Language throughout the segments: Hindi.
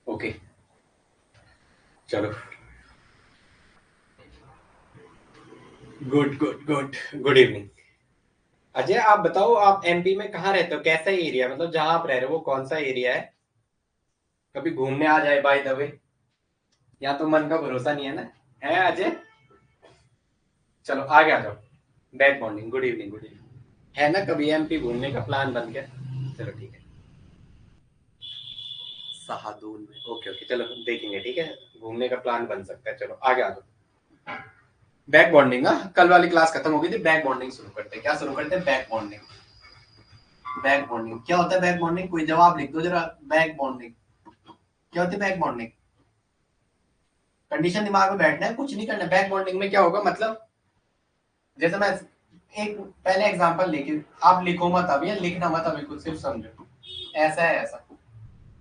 ओके, चलो। Good good good. Good evening. Ajay, आप बताओ, आप एमपी में कहाँ रहते हो? कैसा एरिया, मतलब जहां आप रह रहे हो वो कौन सा एरिया है? कभी घूमने आ जाए बाय द वे। या तो मन का भरोसा नहीं है ना? है अजय? चलो आगे आ जाओ। Back morning, good evening, good evening. है ना कभी एमपी घूमने का प्लान बन गया? चलो ठीक है। शाहदूल में, ओके ओके, चलो देखेंगे, ठीक है। घूमने का प्लान बन सकता है, चलो आगे आ जाओ। बैक बॉन्डिंग, हाँ कल वाली क्लास खत्म हो गई थी, बैक बॉन्डिंग शुरू करते हैं। क्या शुरू करते हैं? Back bonding. बैक बॉन्डिंग क्या होता है? बैक बॉन्डिंग कोई जवाब लिख दो जरा। बैक बॉन्डिंग क्या होती है? बैक बॉन्डिंग कंडीशन दिमाग में बैठना है, कुछ नहीं करना। बैक बॉन्डिंग में क्या होगा मतलब, जैसे मैं एक पहले एग्जांपल लेके, आप लिखो मत अभी, लिखना मत अभी, कुछ सिर्फ समझो। ऐसा है ऐसा,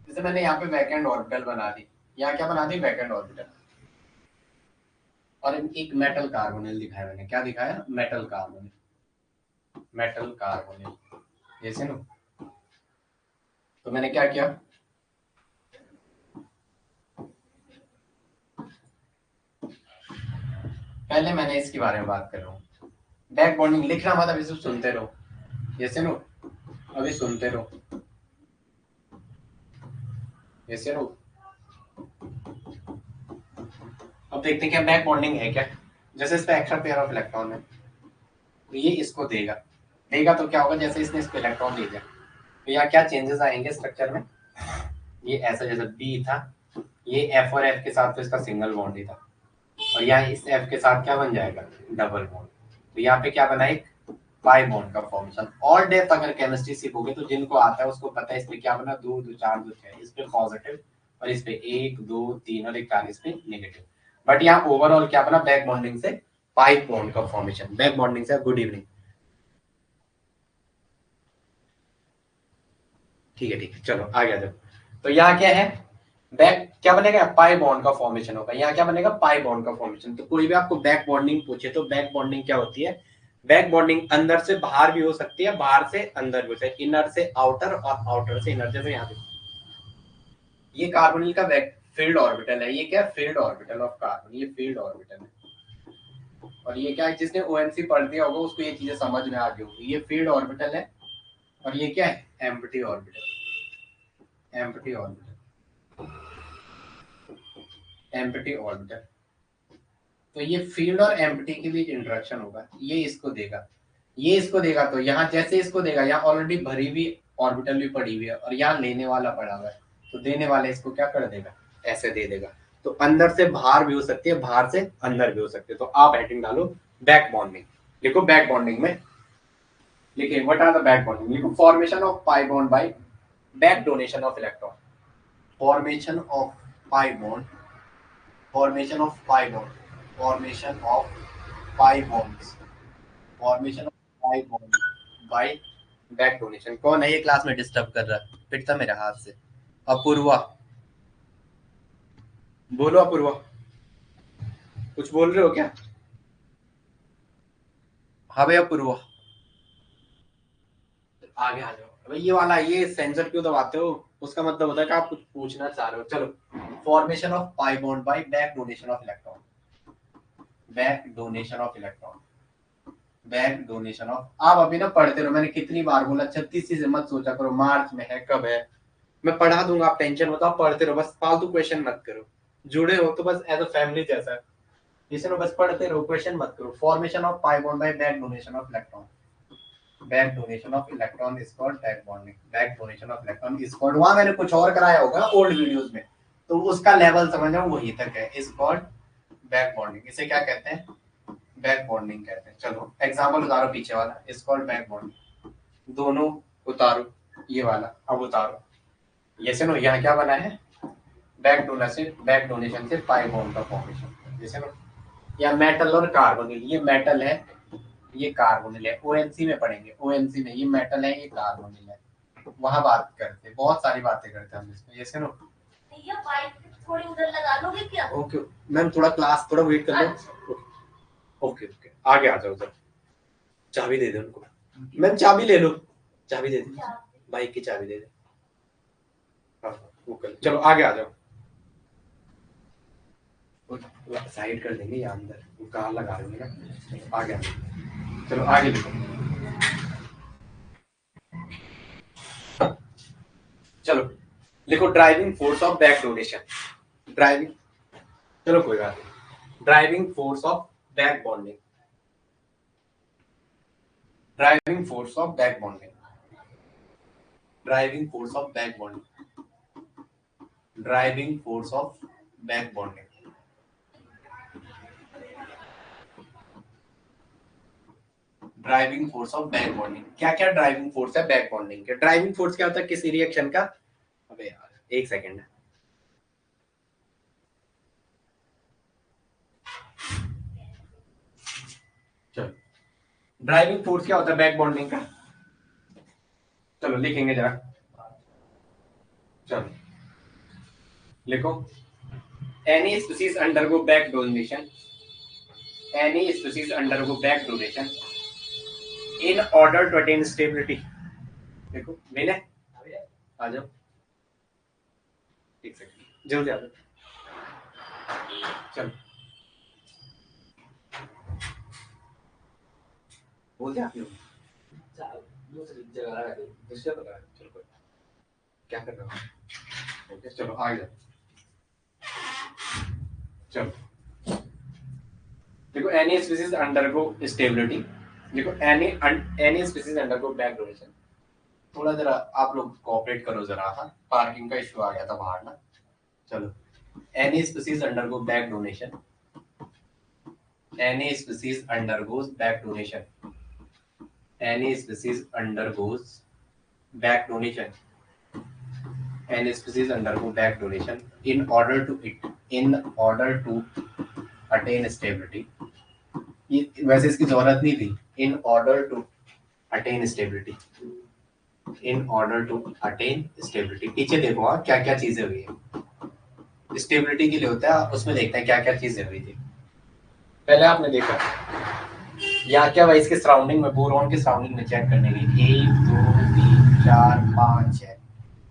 जैसे मैंने यहाँ पे बैकेंड ऑर्बिटल बना दी। यहाँ क्या बना दी? Backend orbital. और एक मेटल कार्बोनिल दिखाया मैंने। क्या दिखाया? Metal carbonyl. मेटल कार्बोनिल जैसे ना। तो मैंने क्या किया? पहले मैंने इसके बारे में बात कर रहा हूँ। बैक बॉन्डिंग लिखना मत अभी, सिर्फ सुनते रहो। जैसे नो, अभी सुनते रहो। जैसे नो, अब देखते हैं क्या बैक बॉन्डिंग है क्या। जैसे इस पे एक्स्ट्रा पेयर ऑफ इलेक्ट्रॉन है, तो ये इसको देगा। देगा तो क्या होगा? जैसे इसने इसको इलेक्ट्रॉन दे दिया, तो यहाँ क्या चेंजेस आएंगे स्ट्रक्चर में? ये ऐसा, जैसे बी था, ये एफ और एफ के साथ तो इसका सिंगल बॉन्ड ही था, और यहाँ इस एफ के साथ क्या बन जाएगा? Double bond. तो यहाँ पे क्या बना? एक पाई बॉन्ड का फॉर्मेशन। और डेप्थ अगर केमिस्ट्री सीखोगे तो जिनको आता है उसको पता है, इस पे क्या बना? दो दो चार दो छह, इस पे पॉजिटिव, और इस पे एक दो तीन, और एक चार इस पे नेगेटिव। बट यहाँ ओवरऑल क्या बना? बैक बॉन्डिंग से पाइप बॉन्ड का फॉर्मेशन। बैक बॉन्डिंग से गुड इवनिंग। ठीक है ठीक है, चलो आ गया। जब तो यहाँ क्या है? बैक क्या बनेगा? पाई बॉन्ड का फॉर्मेशन होगा। यहाँ क्या बनेगा? पाई बॉन्ड का फॉर्मेशन। तो कोई भी आपको बैक बॉन्डिंग पूछे तो बैक बॉन्डिंग क्या होती है? बैक बॉन्डिंग अंदर से बाहर भी हो सकती है, बाहर से अंदर भी हो सकती है, इनर से आउटर और आउटर से इनर। जैसे यहाँ पे ये कार्बोनिल का बैक फील्ड ऑर्बिटल है। ये क्या? फील्ड ऑर्बिटल ऑफ कार्बन, ये फील्ड ऑर्बिटल है। और ये क्या है? जिसने ओएमसी पढ़ दिया होगा उसको ये चीजें समझ में आ गई होगी। ये फील्ड ऑर्बिटल है, और ये क्या है? Empty orbital. Empty orbital, empty orbital. तो ये फील्ड और एम्प्टी के बीच इंटरेक्शन होगा, ये इसको देगा, ये इसको देगा। तो यहाँ जैसे इसको देगा, यहाँ ऑलरेडी भरी हुई ऑर्बिटल भी पड़ी हुई है, और यहाँ लेने वाला पड़ा हुआ है, तो देने वाले इसको क्या कर देगा? ऐसे दे देगा। तो अंदर से बाहर भी हो सकती है, बाहर से अंदर भी हो सकती है। तो आप हेडिंग डालो बैक बॉन्डिंग। लिखो बैक बॉन्डिंग में, लिखे what are the back bonding. लिखो formation of pi bond by back donation of electron. Formation of pi bond, formation of pi bond, formation of pi bonds, formation of pi bond by back donation। कौन है ये क्लास में डिस्टर्ब कर रहा है? पिटता मेरे हाथ से। अपूर्वा, बोलो अपूर्वा, कुछ बोल रहे हो क्या? हाँ भाई अपूर्वा, आगे आ जाओ। अबे ये वाला, ये सेंसर क्यों दबाते हो? उसका मतलब होता है कि आप कुछ पूछना चाह रहे हो। चलो, formation of pi bond by back donation of electron. Back donation of electron, back donation of. आप अभी ना पढ़ते रहो, मैंने कितनी बार बोला 36 से मत सोचा करो मार्च में है कब है। मैं पढ़ा दूंगा, आप टेंशन मत, आप पढ़ते रहो, बस फालतू क्वेश्चन मत करो। जुड़े हो तो बस एज अ फैमिली जैसा है। इसे बस पढ़ते रहो, क्वेश्चन मत करो। Formation of pi bond by back donation of electron. Back donation of electron is called back bonding. Back donation of electron is called, वहां मैंने कुछ और कराया होगा ओल्ड वीडियोस में, तो उसका लेवल समझ जाओ वही तक है। Is called back bonding. इसे क्या कहते हैं? बैक बॉन्डिंग कहते हैं। चलो एग्जांपल उतारो पीछे वाला, इज कॉल्ड बैक बॉन्डिंग। दोनों उतारो, ये वाला अब उतारो। ये सुनो, यहाँ क्या बना है? बैक डोनेशन से पाई बॉन्ड का फॉर्मेशन, जैसे ना, या मेटल और कार्बोनिल, ये मेटल है, ये कार्बोनिल है, ओएनसी में पढ़ेंगे, ओएनसी में ये मेटल है, ये कार्बोनिल है, वहां बात करते हैं, बहुत सारी बातें करते हैं हम इसमें, जैसे ना, ये पाइप थोड़ी उधर लगा लोगे क्या? ओके मैम, थोड़ा क्लास थोड़ा वेट कर लो। ओके ओके, आगे आ जाओ उधर, चाबी दे दे उनको, मैम चाबी ले लो, चाबी दे दे, बाइक की चाबी दे दे, हाँ वो कर, चलो आगे आ जाओ, साइड कर देंगे यहाँ अंदर, वो कहाँ लगा देंगे ना, आगे आ जाओ, चलो आगे लिखो, चलो लिखो driving force of back donation, driving, चलो कोई बात नहीं, driving force of back bonding, driving force of back bonding, driving force of back bonding, driving force of back bonding, driving force of back bonding, क्या क्या ड्राइविंग फोर्स है बैक बॉन्डिंग के? ड्राइविंग फोर्स क्या होता है किसी रिएक्शन का? अबे यार एक सेकेंड, चलो ड्राइविंग फोर्स क्या होता है बैक बॉन्डिंग का? चलो लिखेंगे जरा, चलो लिखो, any species undergo back donation, any species undergo back donation in order to attain stability, देखो मैंने, आ जाओ एक सेकंड, जल्दी आ जाओ, चलो बोलते आप लोग, दूसरी जगह लगा दो, दूसरी जगह लगा दो, चलो कोई, क्या कर रहे हो? ओके चलो आगे जाओ, चलो देखो एनी स्पीसीज अंडरगो स्टेबिलिटी, देखो any species undergo back donation, थोड़ा जरा आप लोग कोऑपरेट करो जरा, हाँ पार्किंग का इशू आ गया था बाहर ना, चलो any species undergo back donation, any species undergoes back donation, any species undergoes back donation, any species undergo back donation in order to attain stability, ये वैसे इसकी जरूरत नहीं थी, in order to attain stability, in order to attain stability, पीछे देखो हाँ क्या क्या चीजें हुई है, स्टेबिलिटी के लिए होता है, उसमें देखते हैं क्या क्या चीजें हुई थी, पहले आपने देखा यहाँ क्या भाई, इसके सराउंडिंग में, बोरॉन के सराउंडिंग में चेक करने के लिए 1 2 3 4 5 6,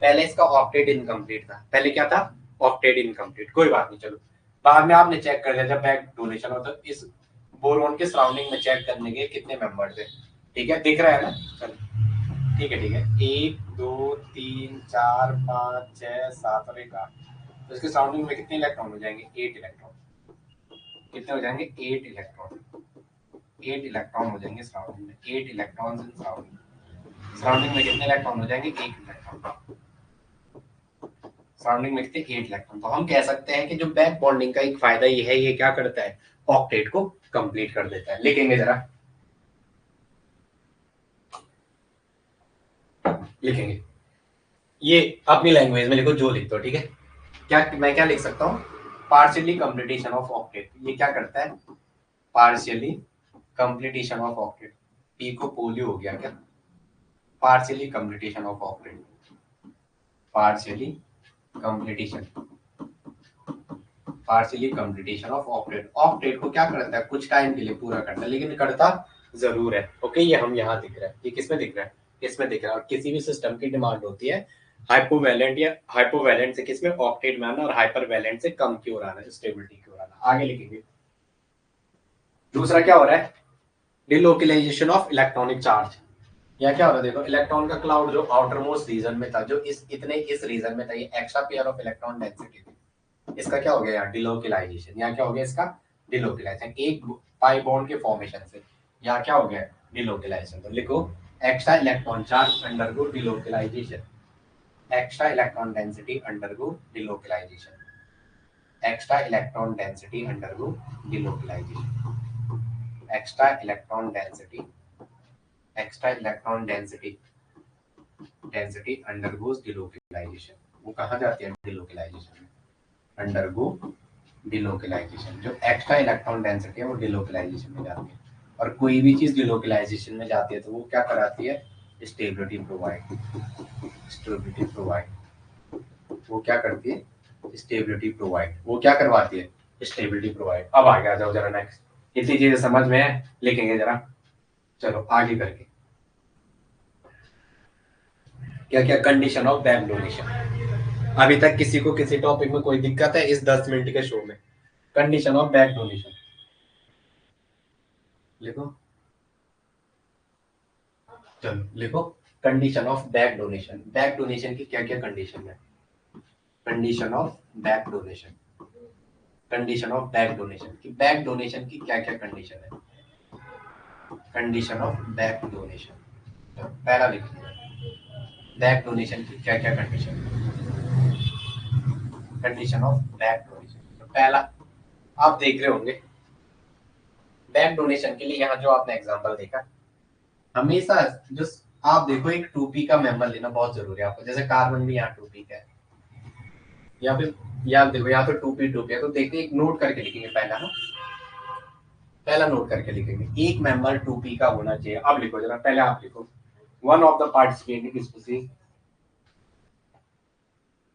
पहले इसका ऑक्टेट इनकम्प्लीट था, पहले क्या था ऑक्टेट इनकम्प्लीट, कोई बात नहीं, चलो बाद में आपने चेक कर लिया जब बैक डोनेशन होता है, इस बोरॉन के सराउंडिंग में चेक करने के कितने मेंबर थे, ठीक है दिख रहा है ना, चलो ठीक है 1 2 3 4 5 6 7 और 1 8, तो इसके सराउंडिंग में कितने इलेक्ट्रॉन हो जाएंगे? 8 इलेक्ट्रॉन, कितने हो जाएंगे? 8 इलेक्ट्रॉन, 8 इलेक्ट्रॉन हो जाएंगे सराउंडिंग में, 8 इलेक्ट्रॉन्स इन सराउंडिंग, सराउंडिंग में कितने इलेक्ट्रॉन हो जाएंगे? 1 इलेक्ट्रॉन, सराउंडिंग में कितने? 8 इलेक्ट्रॉन, तो हम कह सकते हैं कि जो बैक बॉन्डिंग का एक फायदा ये है, ये क्या करता है ऑक्टेट को कंप्लीट कर देता है, लिखेंगे जरा, लिखेंगे ये अपनी लैंग्वेज में लिखो जो लिख दो, ठीक है, क्या मैं क्या लिख सकता हूँ, पार्शियली कंप्लीटेशन ऑफ ऑक्टेट, ये क्या करता है partially completion of octet, P को पोलियो हो गया क्या, partially completion of octet, partially completion, partially completion of octet, octet को क्या करता है कुछ टाइम के लिए पूरा करता है, लेकिन करता जरूर है, ओके ये हम यहाँ दिख रहा है, ये किसमें दिख रहा है, इसमें दिख रहा है, और किसी भी सिस्टम की डिमांड होती है हाइपोवैलेंट या हाइपोवैलेंट से किसमें ऑक्टेट में आना, और हाइपरवैलेंट से कम की ओर आना, स्टेबिलिटी की ओर आना, आगे लिखेंगे। दूसरा क्या हो रहा है, डिलोकलाइजेशन ऑफ इलेक्ट्रॉनिक चार्ज, या क्या हो रहा है देखो, इलेक्ट्रॉन का क्लाउड जो आउटर मोस्ट रीजन में था, जो इस रीजन में था, ये extra pair of electron density थी, इसका क्या हो गया यहाँ डिलोकलाइजेशन, यहाँ क्या हो गया इसका डिलोकलाइजेशन, एक पाई बॉन्ड के फॉर्मेशन से यहाँ क्या हो गया डिलोकलाइजेशन, तो लिखो extra electron charge undergo delocalisation, extra electron density undergo delocalisation, extra electron density undergo delocalisation, extra electron density, extra electron density, density undergoes delocalisation, वो कहाँ जाती है डिलोकलाइजेशन में, अंडरगो डिलोकलाइजेशन। जो एक्स्ट्रा इलेक्ट्रॉन डेंसिटी है वो डिलोकलाइजेशन में जाती है, और कोई भी चीज डिलोकलाइजेशन में जाती है तो वो क्या कराती है, स्टेबिलिटी प्रोवाइड। स्टेबिलिटी प्रोवाइड वो क्या करती है, स्टेबिलिटी प्रोवाइड वो क्या करवाती है, स्टेबिलिटी प्रोवाइड। अब आगे आ जाओ जरा नेक्स्ट, इतनी चीजें समझ में है, लिखेंगे जरा। चलो आगे करके, क्या क्या कंडीशन ऑफ बैक डोनेशन। अभी तक किसी को किसी टॉपिक में कोई दिक्कत है इस 10 मिनट के शो में? कंडीशन ऑफ बैक डोनेशन लिखो, चलो लिखो। Condition of back donation, back donation की क्या क्या कंडीशन है। Condition of back donation, condition of back donation की, बैक डोनेशन की क्या क्या कंडीशन है। कंडीशन ऑफ बैक डोनेशन, पहला लिखिए, बैक डोनेशन की क्या क्या कंडीशन है। कंडीशन ऑफ बैक डोनेशन, तो पहला आप देख रहे होंगे बैक डोनेशन के लिए, यहाँ जो आपने एग्जांपल देखा, हमेशा जो आप देखो एक 2p का मेंबर लेना बहुत जरूरी है आपको। जैसे कार्बन भी यहाँ 2p का है, या फिर यहाँ देखो यहाँ पे 2p है, तो देखते एक नोट करके लिखेंगे पहला ना, पहला नोट करके लिखेंगे एक मेंबर 2p का होना चाहिए। अब लिखो जरा, पहले आप लिखो one of the participating species,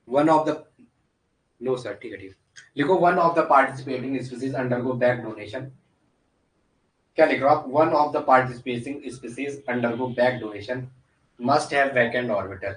one of the, no sir ठीक है ठीक है, लिखो one of the participating species undergo back donation. क्या लिख रहे हो आप, one of the participating species undergo back donation must have vacant orbital.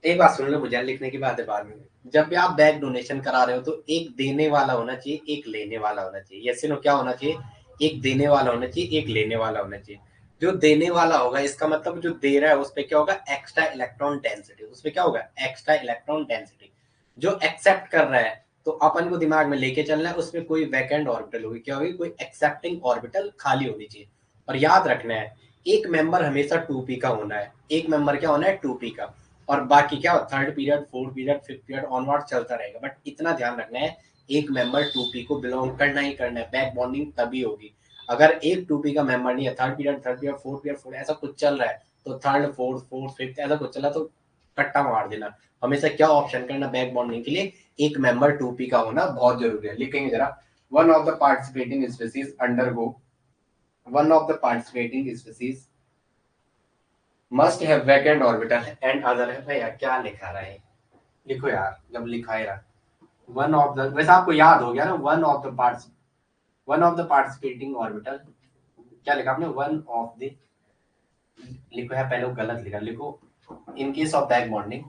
एक बात सुन लो, मुझे लिखने की बात है बाद में। जब भी आप बैक डोनेशन करा रहे हो तो एक देने वाला होना चाहिए, एक लेने वाला होना चाहिए। यस नो, क्या होना चाहिए, एक देने वाला होना चाहिए, एक लेने वाला होना चाहिए। जो देने वाला होगा इसका मतलब जो दे रहा है उस पर क्या होगा, एक्स्ट्रा इलेक्ट्रॉन डेंसिटी, उस पर क्या होगा, एक्स्ट्रा इलेक्ट्रॉन डेंसिटी। जो एक्सेप्ट कर रहा है तो अपन को दिमाग में लेके चलना है, उसमें कोई वैकेंट ऑर्बिटल होगी, क्या होगी, कोई एक्सेप्टिंग ऑर्बिटल खाली होनी चाहिए। और याद रखना है एक मेंबर हमेशा 2p का होना है, एक मेंबर क्या होना है, 2p का। और बाकी क्या third period, fourth period, fifth period onward चलता रहेगा। बट इतना ध्यान रखना है एक मेंबर 2p को बिलोंग करना ही करना है, बैक बॉन्डिंग तभी होगी। अगर एक 2p का मेंबर नहीं है, third period fourth period fourth ऐसा कुछ चल रहा है, तो थर्ड फोर्थ फोर्थ फिफ्थ ऐसा कुछ चला तो कट्टा मार देना। हमेशा क्या ऑप्शन करना बैक बॉन्डिंग के लिए, एक मेंबर 2p का होना बहुत जरूरी है। लिखेंगे जरा, one of the participating species undergo, one of the participating species must have vacant orbital and other है। भैया क्या लिखा रहा है, लिखो यार जब लिखा है रहा। वन ऑफ द, वैसे आपको याद हो गया ना, one of the parts, one of the participating orbital, क्या लिखा आपने, वन ऑफ द, लिखो है पहले वो गलत लिखा, लिखो in case of back bonding,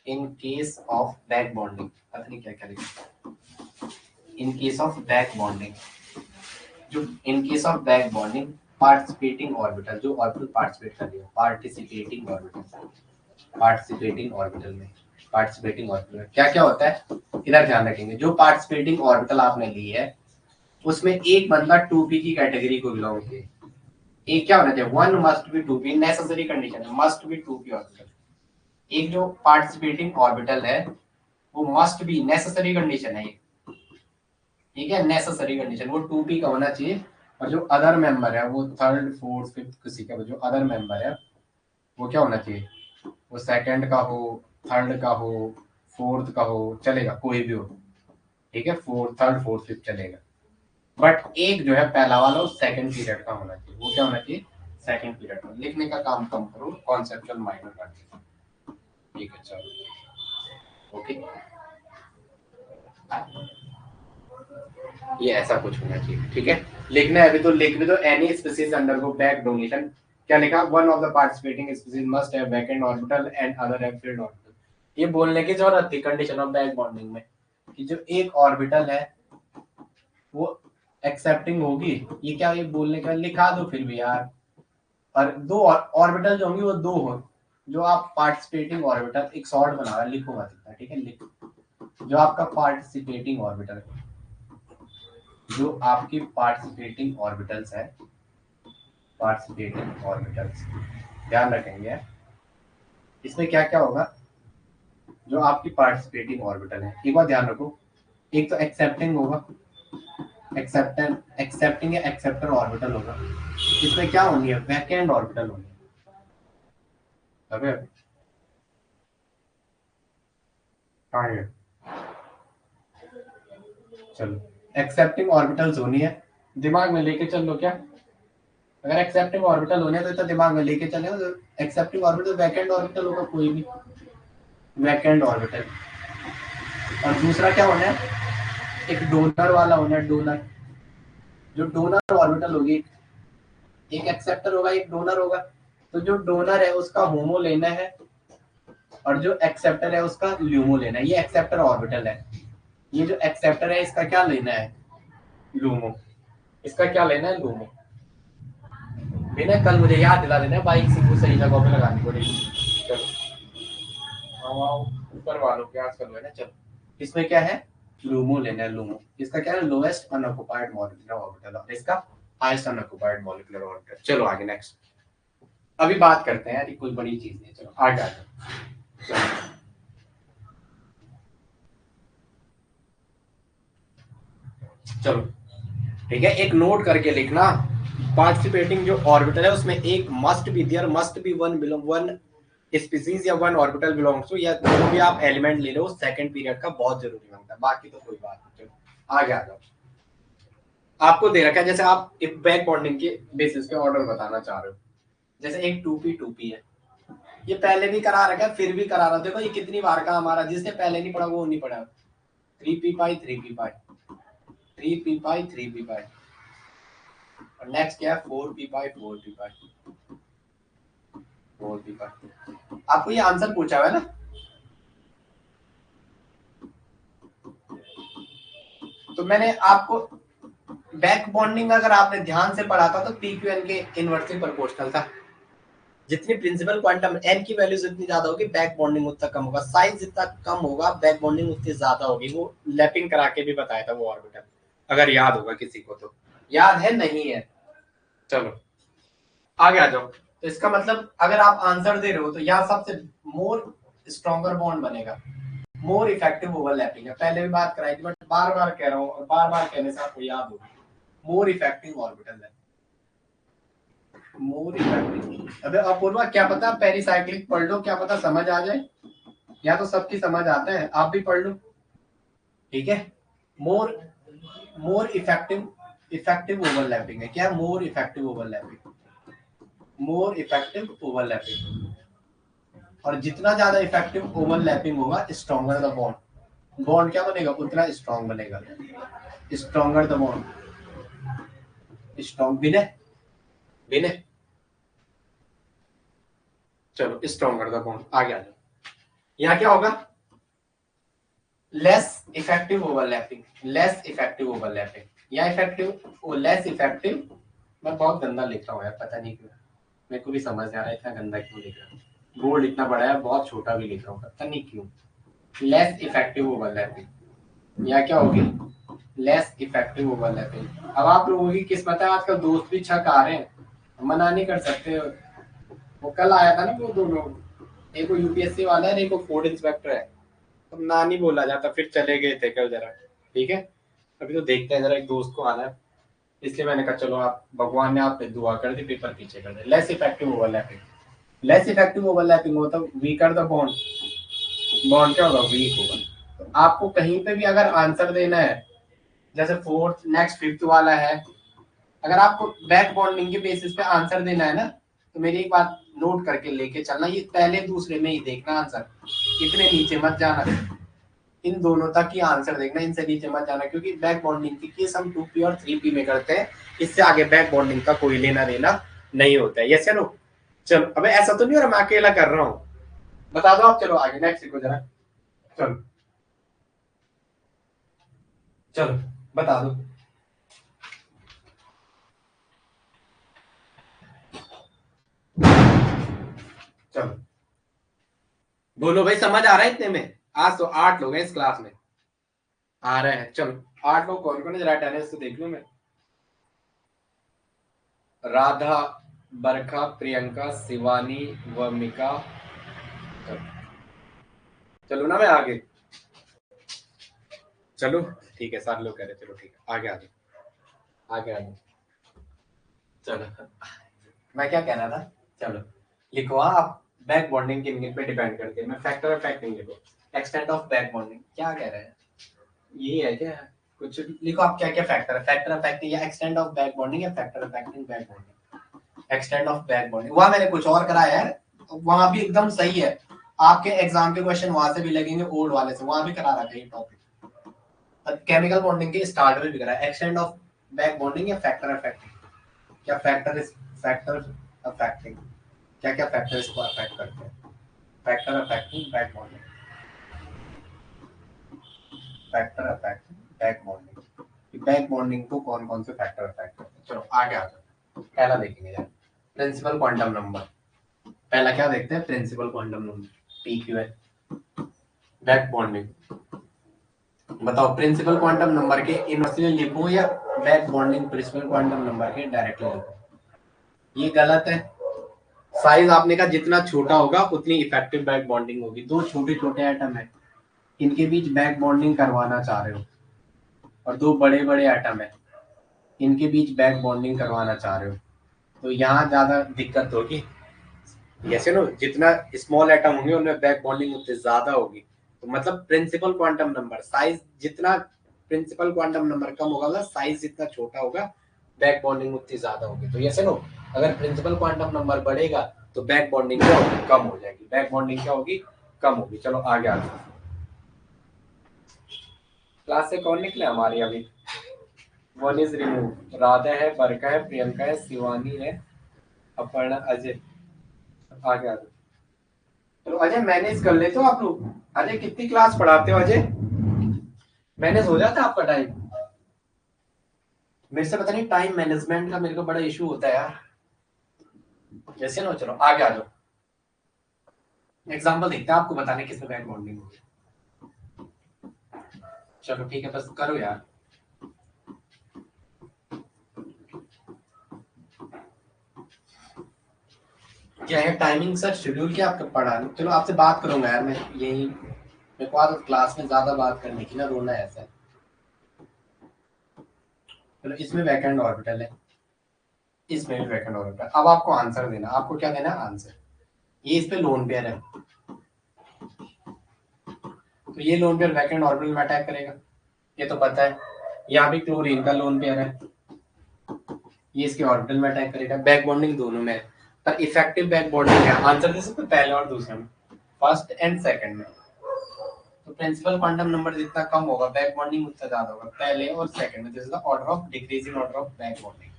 in case of back bonding, पता नहीं क्या क्या लिखा, in case of back bonding, जो in case of back bonding participating orbital, जो ऑर्बिटल पार्टिसिपेट कर रही है, पार्टिसिपेटिंग ऑर्बिटल, पार्टिसिपेटिंग ऑर्बिटल में, पार्टिसिपेटिंग ऑर्बिटल में क्या क्या होता है, इधर ध्यान रखेंगे। जो पार्टिसिपेटिंग ऑर्बिटल आपने ली है उसमें एक बंदा 2p की कैटेगरी को बिलोंग किए, एक क्या होना चाहिए, one must be 2p, necessary condition है, मस्ट बी 2p ऑर्बिटल। एक जो पार्टिसिपेटिंग ऑर्बिटल है वो मस्ट बी, नेसेसरी कंडीशन है ये, ठीक है, नेसेसरी कंडीशन, वो 2p का होना चाहिए। और जो अदर मेंबर है वो थर्ड फोर्थ फिफ्थ किसी का, जो अदर मेंबर है वो क्या होना चाहिए, वो सेकंड का हो, थर्ड का हो, फोर्थ का हो, चलेगा कोई भी हो, ठीक है, फोर्थ थर्ड फोर्थ फिफ्थ चलेगा। बट एक जो है पहला वाला वो सेकंड पीरियड का होना चाहिए, वो क्या होना चाहिए, सेकंड पीरियड का। लिखने का काम कम करो, कॉन्सेप्चुअल माइंड कर, ठीक है चलो ओके। ये ऐसा कुछ होना चाहिए, ठीक है। लिखना है अभी तो लिख भी दो, any species undergo back donation, क्या लिखा, one of the participating species must have vacant orbital and other have filled orbital. ये बोलने की जरूरत थी कंडीशन ऑफ बैक बॉन्डिंग में कि जो एक ऑर्बिटल है वो एक्सेप्टिंग होगी, ये क्या, ये बोलने का लिखा दो फिर भी यार। और दो ऑर्बिटल जो होंगी वो दो हो, जो आप पार्टिसिपेटिंग ऑर्बिटल, एक शॉर्ट बना रहा लिखो मत इतना, ठीक है, लिखो जो आपका पार्टिसिपेटिंग ऑर्बिटल, जो आपकी पार्टिसिपेटिंग ऑर्बिटल्स है, पार्टिसिपेटिंग ऑर्बिटल्स ध्यान रखेंगे। इसमें क्या क्या होगा, जो आपकी पार्टिसिपेटिंग ऑर्बिटल है, एक बार ध्यान रखो, एक तो एक्सेप्टिंग होगा, एक्सेप्टर, एक्सेप्टिंग या एक्सेप्टर ऑर्बिटल होगा। इसमें क्या होंगी है, वैकेंट ऑर्बिटल होंगी। अबे कहाँ है, चलो एक्सेप्टिंग ऑर्बिटल्स होनी है, दिमाग में लेके चल लो क्या। अगर एक्सेप्टिंग ऑर्बिटल होने तो दिमाग में लेके चले तो एक्सेप्टिंग ऑर्बिटल वैकेंट ऑर्बिटल होगा, कोई भी वैकेंट ऑर्बिटल। और दूसरा क्या होना है, एक डोनर वाला होना है, डोनर। जो डोनर ऑर्बिटल होगी, एक एक्सेप्टर होगा एक डोनर होगा, तो जो डोनर है उसका होमो लेना है और जो एक्सेप्टर है उसका ल्यूमो लेना है। ये एक्सेप्टर ऑर्बिटल है, ये जो एक्सेप्टर है इसका क्या लेना है, लूमो। इसका क्या लेना है, लूमो। बिना कल मुझे याद दिला देना बाइक से वो सही जगह पे लगानी पड़ेगी। चलो आओ ऊपर वालों के आजकल है ना। चलो इसमें क्या है, लूमो लेना है, लूमो। इसका क्या है, लोएस्ट अनऑक्युपाइड मॉलिक्यूलर ऑर्बिटल और इसका हाईएस्ट अनऑक्युपाइड मॉलिक्यूलर ऑर्बिटल। चलो आगे नेक्स्ट, अभी बात करते हैं यार, ये कोई बड़ी चीज नहीं। चलो आगे आ जाओ। चलो ठीक है, एक नोट करके लिखना, पार्टिसिपेटिंग जो ऑर्बिटल है उसमें एक must be there must be one species या वन ऑर्बिटल बिलोंग्स टू, या जो भी आप एलिमेंट ले लो सेकंड पीरियड का बहुत जरूरी बनता है, बाकी तो कोई बात नहीं। चलो आगे आ जाओ। आपको दे रखा है, जैसे आप एक बैक बॉन्डिंग के बेसिस पे ऑर्डर बताना चाह रहे हो, जैसे एक 2p है, ये पहले भी करा रखा है फिर भी करा रहा, देखो ये कितनी बार का हमारा, जिसने पहले नहीं पढ़ा वो नहीं पढ़ा। 3p पाई और नेक्स्ट क्या है, 4p पाई। आपको ये आंसर पूछा हुआ है ना, तो मैंने आपको बैक बॉन्डिंग अगर आपने ध्यान से पढ़ा था तो पीक्यूएन के इनवर्सली प्रोपोर्शनल था। जितनी प्रिंसिपल क्वांटम एन की वैल्यू जितनी ज्यादा होगी बैक बॉन्डिंग उतना कम होगा, साइज जितना कम होगा बैक बॉन्डिंग उतनी ज्यादा होगी। वो लैपिंग करा के भी बताया था वो ऑर्बिटल, अगर याद होगा किसी को तो। याद है नहीं है, चलो आगे आ जाओ। तो इसका मतलब अगर आप आंसर दे रहे हो तो यहाँ सबसे मोर स्ट्रॉन्गर बॉन्ड बनेगा, मोर इफेक्टिव ओवरलैपिंग है, पहले भी बात कराई थी बट बार बार कह रहा हूँ और बार बार कहने से आपको याद होगा। मोर इफेक्टिव ऑर्बिटल है, मोर इफेक्टिव। अबे अपूर्वा क्या पता पेरिसाइक्लिक पढ़ लो, क्या पता समझ आ जाए, या तो सबकी समझ आता है, आप भी पढ़ लो ठीक है। मोर मोर इफेक्टिव इफेक्टिव ओवरलैपिंग है, क्या more effective overlapping, more effective overlapping. और जितना ज्यादा इफेक्टिव ओवरलैपिंग होगा स्ट्रॉन्गर द बॉन्ड, बॉन्ड क्या बनेगा उतना स्ट्रॉन्ग बनेगा, स्ट्रॉन्गर द बॉन्ड, स्ट्रॉन्ग विनय विनय। चलो स्ट्रॉन्गर द बॉन्ड आगे आ जाओ। यहाँ क्या होगा, less effective overlapping, less effective overlapping या इफेक्टिव लेस इफेक्टिव। मैं बहुत गंदा लिख रहा हूँ यार, पता नहीं क्यों, मेरे को भी समझ नहीं आ रहा है इतना गंदा क्यों लिख रहा हूँ, बोर्ड इतना बड़ा है बहुत छोटा भी लिख रहा हूँ, पता नहीं क्यों। लेस इफेक्टिव ओवरलैपिंग या क्या होगी, लेस इफेक्टिव ओवरलैपिंग। अब आप लोगों की किस्मत है आजकल दोस्त भी छक आ रहे हैं, मना नहीं कर सकते। वो कल आया था ना वो दोनों, एक वो यूपीएससी वाला है एक वो फूड इंस्पेक्टर है, तो ना नहीं बोला जाता, फिर चले गए थे कल जरा। ठीक है अभी तो देखते हैं, जरा एक दोस्त को आना है, इसलिए मैंने कहा चलो आप भगवान ने आप पे दुआ कर दी, पेपर पीछे कर दे। Less effective overlapping, less effective overlapping मतलब वीकर द बॉन्ड, बॉन्ड क्या होगा, वीक होगा। तो आपको कहीं पे भी अगर आंसर देना है, जैसे फोर्थ नेक्स्ट फिफ्थ वाला है, अगर आपको बैक बॉन्डिंग के बेसिस पे आंसर देना है ना, तो मेरी एक बात नोट करके लेके चलना, ये पहले दूसरे में ही देखना आंसर, इतने नीचे मत जाना, इन दोनों तक ही आंसर देखना, इनसे नीचे मत जाना, क्योंकि बैक बॉन्डिंग की केस हम 2p और 3p में करते हैं, इससे आगे बैक बॉन्डिंग का कोई लेना देना नहीं होता है। यस या नो। चलो अबे ऐसा तो नहीं हो रहा मैं अकेला कर रहा हूँ, बता दो आप। चलो आगे नेक्स्ट को जरा, चलो चलो बता दो। चलो बोलो भाई, समझ आ रहा है इतने में, आज तो 8 लोग हैं इस क्लास में, आ रहे हैं। चलो 8 लोग कौन कौन है जरा अटेंडेंस तो देख लो। मैं राधा, बरखा, प्रियंका, शिवानी, वमिका। चलो चलो ना मैं आगे, चलो ठीक है सारे लोग कह रहे, चलो ठीक है आगे आगे आगे आगे। चलो मैं क्या कह रहा था, चलो लिखो आप, बैक बॉन्डिंग किन किन पे डिपेंड करती है, मैं फैक्टर और फैक्ट नहीं लिखो, एक्सटेंट ऑफ बैक बॉन्डिंग क्या कह रहे हैं, यही है क्या, कुछ लिखो आप क्या क्या फैक्टर है, फैक्टर अफेक्टिंग या एक्सटेंड ऑफ बैक बॉन्डिंग या factor affecting back bonding. Extend of back bonding वहां मैंने कुछ और कराया है, वहां भी एकदम सही है, आपके एग्जाम के क्वेश्चन वहां से भी लगेंगे ओल्ड वाले से, वहां भी करा रखा है ये टॉपिक। केमिकल बॉन्डिंग के स्टार्ट में भी करा है, एक्सटेंड ऑफ बैक बॉन्डिंग या फैक्टर अफेक्टिंग। क्या फैक्टर इज फैक्टर अफेक्टिंग, क्या क्या फैक्टर इसको अफेक्ट करते हैं, factor affecting back bonding, factor affecting back bonding, back bonding को कौन कौन से फैक्टर अफेक्ट करते हैं। चलो आगे आ जाओ, पहला देखेंगे यार प्रिंसिपल क्वांटम नंबर। पहला क्या देखते हैं, प्रिंसिपल क्वांटम नंबर पीक्यू है, बैक बॉन्डिंग। बताओ प्रिंसिपल क्वांटम नंबर के इनवर्सली लिखूं या back bonding principal quantum number के डायरेक्टली लिखूं। ये गलत है, साइज आपने कहा जितना छोटा होगा उतनी इफेक्टिव बैक बॉन्डिंग होगी। दो छोटे छोटे एटम है, इनके बीच बैक बॉन्डिंग करवाना चाह रहे हो, और दो बड़े बड़े एटम है, इनके बीच बैक बॉन्डिंग करवाना चाह रहे हो, तो यहाँ ज्यादा दिक्कत होगी। जैसे नो जितना स्मॉल एटम होंगे उनमें बैक बॉन्डिंग उतनी ज्यादा होगी। तो मतलब प्रिंसिपल क्वांटम नंबर साइज जितना, प्रिंसिपल क्वांटम नंबर कम होगा साइज जितना छोटा होगा बैक बॉन्डिंग उतनी ज्यादा होगी। तो जैसे नो अगर प्रिंसिपल क्वांटम नंबर बढ़ेगा तो बैक बॉन्डिंग क्या होगी, कम हो जाएगी, बैक बॉन्डिंग क्या होगी, कम होगी। चलो आगे आगे क्लास से कौन निकले हमारी अभी, वन इज रिमूव, राधा है, बरका है, प्रियंका है, शिवानी है, अपर्णा, अजय। आगे आगे चलो अजय मैनेज कर लेते हो आप लोग। अजय कितनी क्लास पढ़ाते हो अजय, मैनेज हो जाता है आपका टाइम। मेरे से पता नहीं टाइम मैनेजमेंट का मेरे को बड़ा इशू होता है यार। जैसे ना चलो आगे आ जाओ, एग्जांपल देखते हैं आपको बताने किसमें बैक बॉन्डिंग होगी। चलो ठीक है बस करो यार। क्या है टाइमिंग सर, शेड्यूल क्या आपका पढ़ा, चलो आपसे बात करूंगा यार मैं, यही मेरे को आदत क्लास में ज्यादा बात करने की ना, रोना ऐसा है। चलो इसमें वैकेंट ऑर्बिटल है, इसमें भी वैकेंट ऑर्बिटल। अब आपको आंसर देना, आपको क्या देना आंसर। ये इस पे लोन पेयर है, तो ये लोन पेयर वैकेंट ऑर्बिटल में अटैक करेगा, ये तो पता है। यहाँ भी क्लोरीन का लोन पेयर है, ये इसके ऑर्बिटल में अटैक करेगा, बैक बॉन्डिंग दोनों में है, पर इफेक्टिव बैक बॉन्डिंग है। आंसर दे सकते पहले और दूसरे में, फर्स्ट एंड सेकंड में। तो प्रिंसिपल क्वांटम नंबर जितना कम होगा बैक बॉन्डिंग उतना ज्यादा होगा, पहले और सेकंड में। This is the order of decreasing order of back bonding,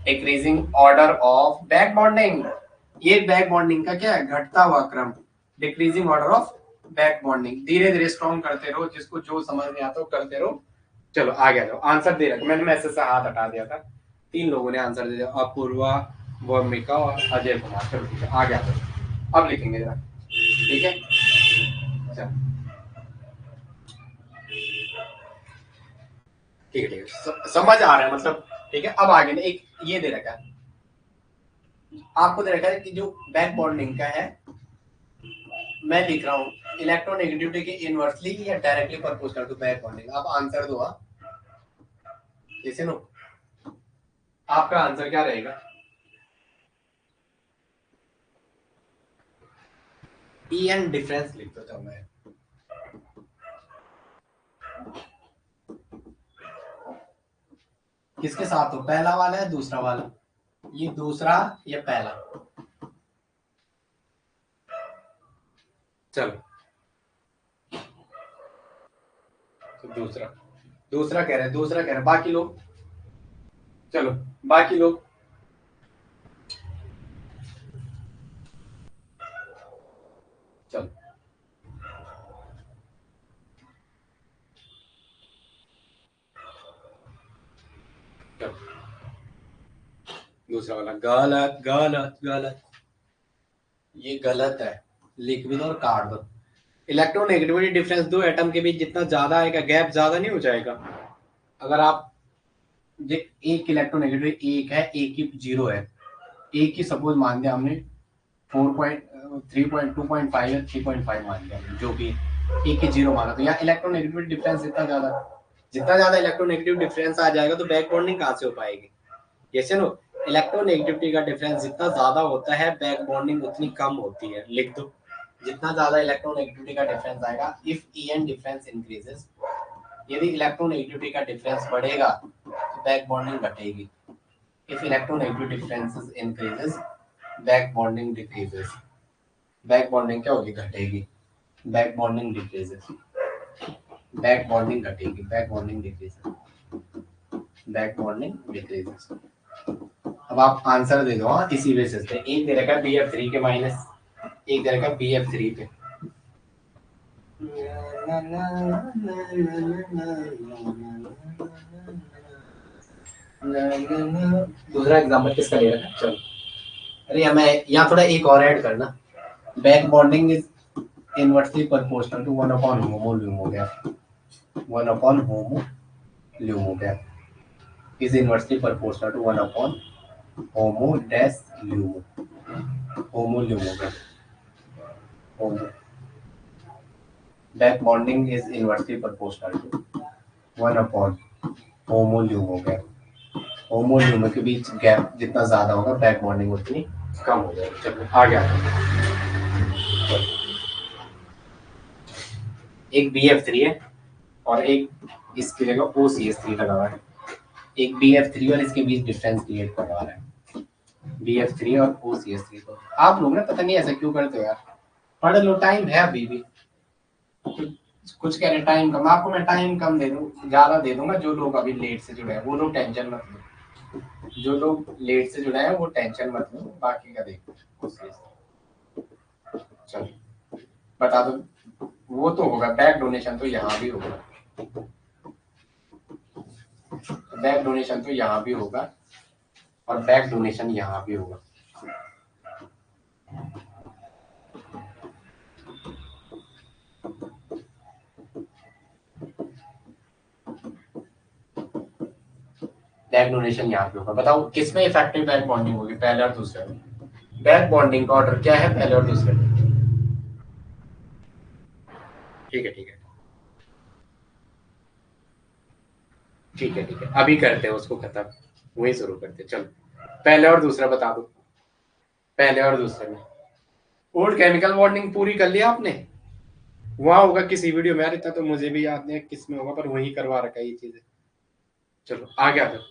decreasing order of back bonding. ये बैक बॉन्डिंग का क्या है, घटता हुआ क्रम, decreasing order of back bonding. धीरे धीरे स्ट्रॉन्ग करते रहो, जिसको जो समझ में आता हो करते रहो। चलो आगे आ जाओ, आंसर दे रखा मैंने, मैसेज से हाथ हटा दिया था, 3 लोगों ने आंसर दे दिया, अपूर्वा, वमिका और अजय कुमार। चलो ठीक है आगे आ जाओ, अब लिखेंगे जरा, ठीक है चलो ठीक है ठीक है, समझ आ रहा है मतलब, ठीक है। अब आगे एक ये दे रखा है आपको, दे रखा है कि जो बैक बॉन्डिंग का है, मैं लिख रहा हूँ इलेक्ट्रोनेगेटिविटी के इनवर्सली या directly proportional to back bonding. आप आंसर दो, जैसे नो आपका आंसर क्या रहेगा, ई एन डिफरेंस लिख देता हूँ मैं। किसके साथ हो, पहला वाला है दूसरा वाला, ये दूसरा या पहला। चलो तो दूसरा, दूसरा कह रहे हैं, दूसरा कह रहे हैं, बाकी लोग, चलो बाकी लोग चलो चलो दूसरा वाला गलत गलत गलत, ये गलत है, लिख भी दो और काट दो। इलेक्ट्रोनेगेटिविटी डिफरेंस दो एटम के बीच जितना ज्यादा आएगा, गैप ज्यादा नहीं हो जाएगा। अगर आप एक इलेक्ट्रोनेगेटिविटी एक है, एक ही जीरो है, एक ही सपोज मान दिया हमने 4.3.2.5 या 3.5 मान लिया, जो भी एक ही जीरो माना, तो यहाँ इलेक्ट्रोनेगेटिविटी डिफरेंस जितना ज्यादा इलेक्ट्रोनेगेटिव डिफरेंस आ जाएगा तो बैक बॉन्डिंग कहाँ से हो पाएगी। जैसे नो इलेक्ट्रोनेगेटिविटी का डिफरेंस जितना ज्यादा होता है बैक बॉन्डिंग उतनी कम होती है, लिख दो। जितना ज्यादा इलेक्ट्रोनेगेटिविटी का डिफरेंस आएगा, if E N difference increases, यदि इलेक्ट्रोनेगेटिविटी का डिफरेंस बढ़ेगा तो बैक बॉन्डिंग घटेगी। If electronegative differences increases back bonding decreases. Back bonding क्या होगी? घटेगी। Back bonding decreases. Back bonding घटेगी। Back bonding decreases. Back bonding decreases. अब आप आंसर दे दो हाँ इसी बेसिस पे। एक दे रखा है BF3 के माइनस, एक दे रखा है BF3 पे। दूसरा एग्जांपल किसका ले रखा है? चलो अरे हमें यहाँ थोड़ा एक और ऐड करना। Back bonding is inversely proportional to 1 upon HOMO LUMO gap. 1 upon HOMO LUMO gap is inversely proportional to 1 upon homo dash lumo. Homo lumo gap. Homo. Back bonding is inversely proportional to 1 upon homo lumo gap. HOMO LUMO के बीच गैप जितना ज्यादा होगा बैक बॉन्डिंग उतनी कम हो जाएगी। चलो आगे आते हैं। एक BF3 है और एक इसकी जगह OCS3 लगा हुआ है। एक BF3 और इसके बीच डिफरेंस क्रिएट करवा रहा है। BF3 और OCS3 को आप लोग ना पता नहीं ऐसा क्यों करते हो यार। पढ़ लो, टाइम है अभी भी। कुछ कह रहे टाइम कम, आपको मैं टाइम कम दे दूं, ज्यादा दे दूंगा। जो लोग अभी लेट से जुड़े हैं वो लोग टेंशन मत लो। जो लोग लेट से जुड़े हैं वो टेंशन मत लो, बाकी का देखो। चलो बता दो। वो तो होगा बैक डोनेशन, तो यहाँ भी होगा। बैक डोनेशन तो यहाँ भी होगा और बैक डोनेशन यहाँ भी होगा। बैक डोनेशन यहाँ पे होगा। बताओ किसमें इफेक्टिव बैक बॉन्डिंग होगी, पहले और दूसरे में? बैक बॉन्डिंग का ऑर्डर क्या है, पहले और दूसरे में? ठीक है ठीक है ठीक है ठीक है, अभी करते हैं उसको खत्म, वही शुरू करते हैं। चलो पहले और दूसरा बता दो। पहले और दूसरे में ओल्ड केमिकल बॉन्डिंग पूरी कर लिया आपने? वहां होगा किसी वीडियो में यार, इतना तो मुझे भी याद नहीं किस में होगा, पर वही करवा रखा है ये चीजें। चलो आगे आ जाओ।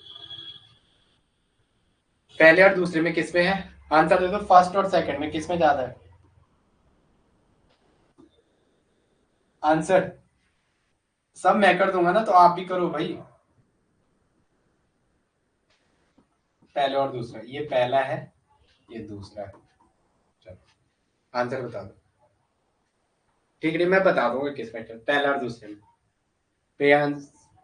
पहले और दूसरे में किसमें है? आंसर दे दो। फर्स्ट और सेकंड में किसमें ज्यादा है आंसर? सब मैं कर दूंगा ना, तो आप भी करो भाई। पहले और दूसरा, ये पहला है ये दूसरा है। चलो आंसर बता दो। ठीक है मैं बता दूंगा किसमें पहला और दूसरे में।